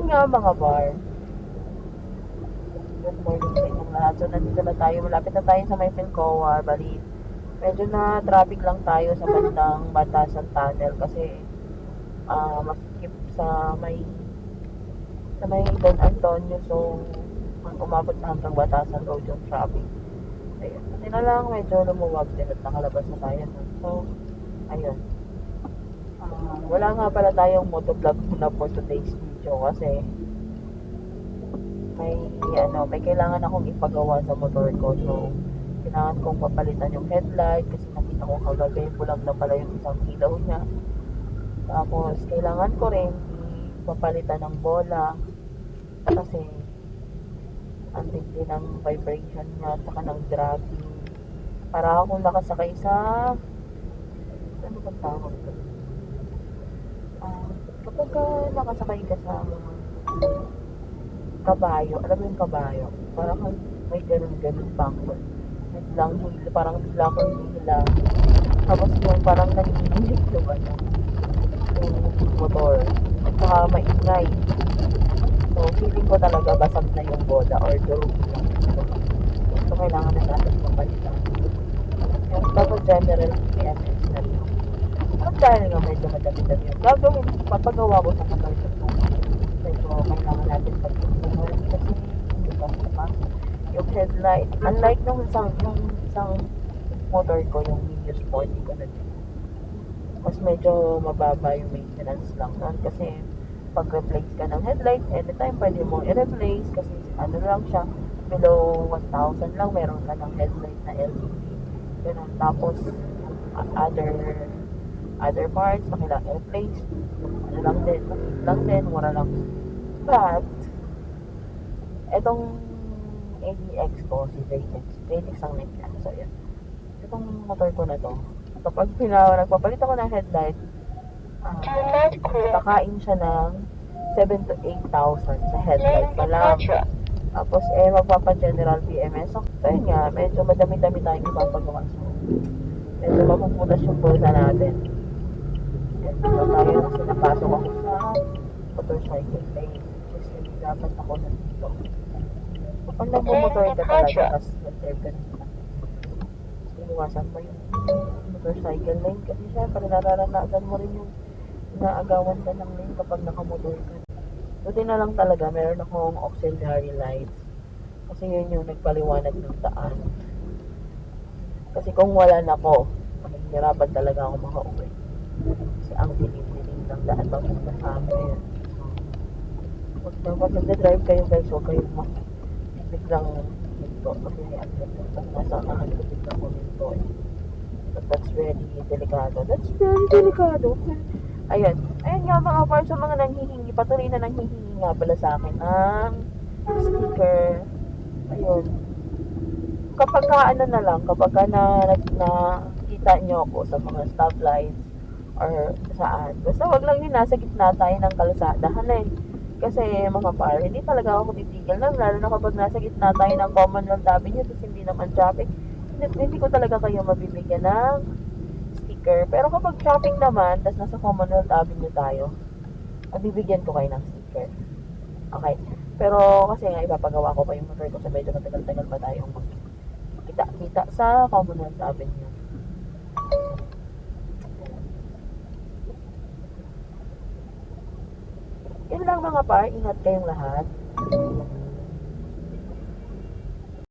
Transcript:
nga mga par. Good morning sa inyong lahat. So, nandito na tayo. Malapit na tayo sa may Pilcoa. Bali, medyo na traffic lang tayo sa bandang Batasan Tunnel kasi masikip sa may Don Antonio. So, umabot na hanggang Batasan Road yung traffic. Ayun. Kasi na lang, medyo lumuwag din at nakalabas na tayo. So, ayun. Wala nga pala tayong motovlog muna for today's video kasi may kailangan akong ipagawa sa motor ko. So, kailangan kong papalitan yung headlight kasi nakita ko kagabi bulag na pala yung isang ilaw niya. Tapos, kailangan ko rin ipapalitan ng bola kasi ang tindi ng vibration niya at saka ng dragging. Para akong nakasakay sa ano bang tawag ko? Kapag nakasakay ka sa mga kabayo, alam mo yung kabayo, parang may ganun-ganun bangkol. Parang bigla ko hila. Tapos yung parang nanginginig yung motor. At saka maingay. So, feeling ko talaga basag na yung bola or durog lang. So, kailangan na natin papalitan. Yung dapat general PMS na rin. At dahil nga medyo madami-dami yung gagawin, papagawa ko sa kapalitan ko. So, kailangan natin pag-tutunan kasi hindi pa yung headlight. Unlike nung isang motor ko, yung Mini Sporty ko na din. Mas medyo mababa yung maintenance lang nun kasi pag-replace ka ng headlight, anytime pwede mo i-replace kasi ano lang siya, below 1,000 lang meron ka ng headlight na LED. Ganun. Tapos, other parts na kailangan i-replace. Ano lang din, maliit lang din, mura lang. But, etong ADX ko, si JX ang name niya. So, yan. Itong motor ko na to, kapag nagpapalit ako ng headlight, kakain siya ng 7 to 8,000 sa headlight pa lang. Tapos, magpapa-general PMS. So, yun nga, medyo madami-dami tayong ipapagawa. So, medyo mapuputas yung bulsa natin. Yan, so, tayo na sinapasok ako sa motorcycle lane. Which is, hindi dapat ako nandito. Kapag nagmumotor ka talaga, tapos nag-drive ka dito. Iwasan mo yung motorcycle lane kasi syempre nararanasan mo rin yung naagawan ka ng lane kapag nakamotor ka. Buti na lang talaga meron akong auxiliary lights kasi yun yung nagpaliwanag ng daan. Kasi kung wala na ko, mahihirapan talaga ako makauwi kasi ang dilim-dilim ng daan papunta sa amin. So, pag nag-drive kayo guys, huwag kayong biglang hinto kasi pag nasa unahan ko biglang huminto but that's very delikado. Ayun nga mga parts, sa mga nanghihingi, patuloy na nanghihingi nga pala sa akin ng sticker. Ayun, kapag nakita nyo ako sa mga stoplights or saan, basta wag lang yun nasa gitna tayo ng kalsada kasi mga par, hindi talaga ako titigil lalo na kapag nasa gitna tayo ng Commonwealth Avenue tapos hindi naman traffic, hindi ko talaga kayo mabibigyan ng sticker. Pero kapag traffic naman tapos nasa Commonwealth Avenue tayo, mabibigyan ko kayo ng sticker. Okay, pero kasi nga ipapagawa ko pa yung motor ko sa medyo matagal-tagal pa tayong kita sa Commonwealth Avenue. Yun lang mga par, ingat kayong lahat.